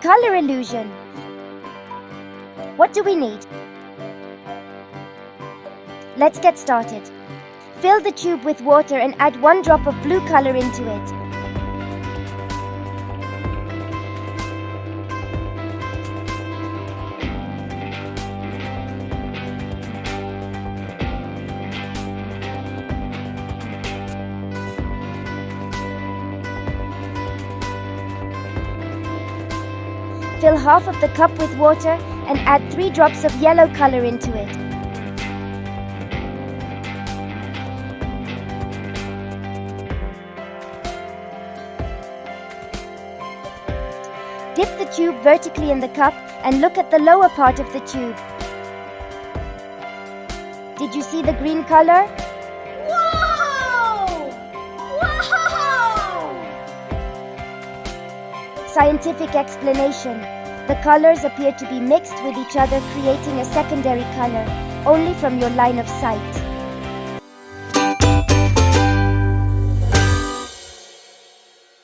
Color illusion. What do we need? Let's get started. Fill the tube with water and add 1 drop of blue color into it. Fill half of the cup with water and add 3 drops of yellow color into it. Dip the tube vertically in the cup and look at the lower part of the tube. Did you see the green color? Whoa! Wow! Scientific explanation. The colors appear to be mixed with each other, creating a secondary color, only from your line of sight.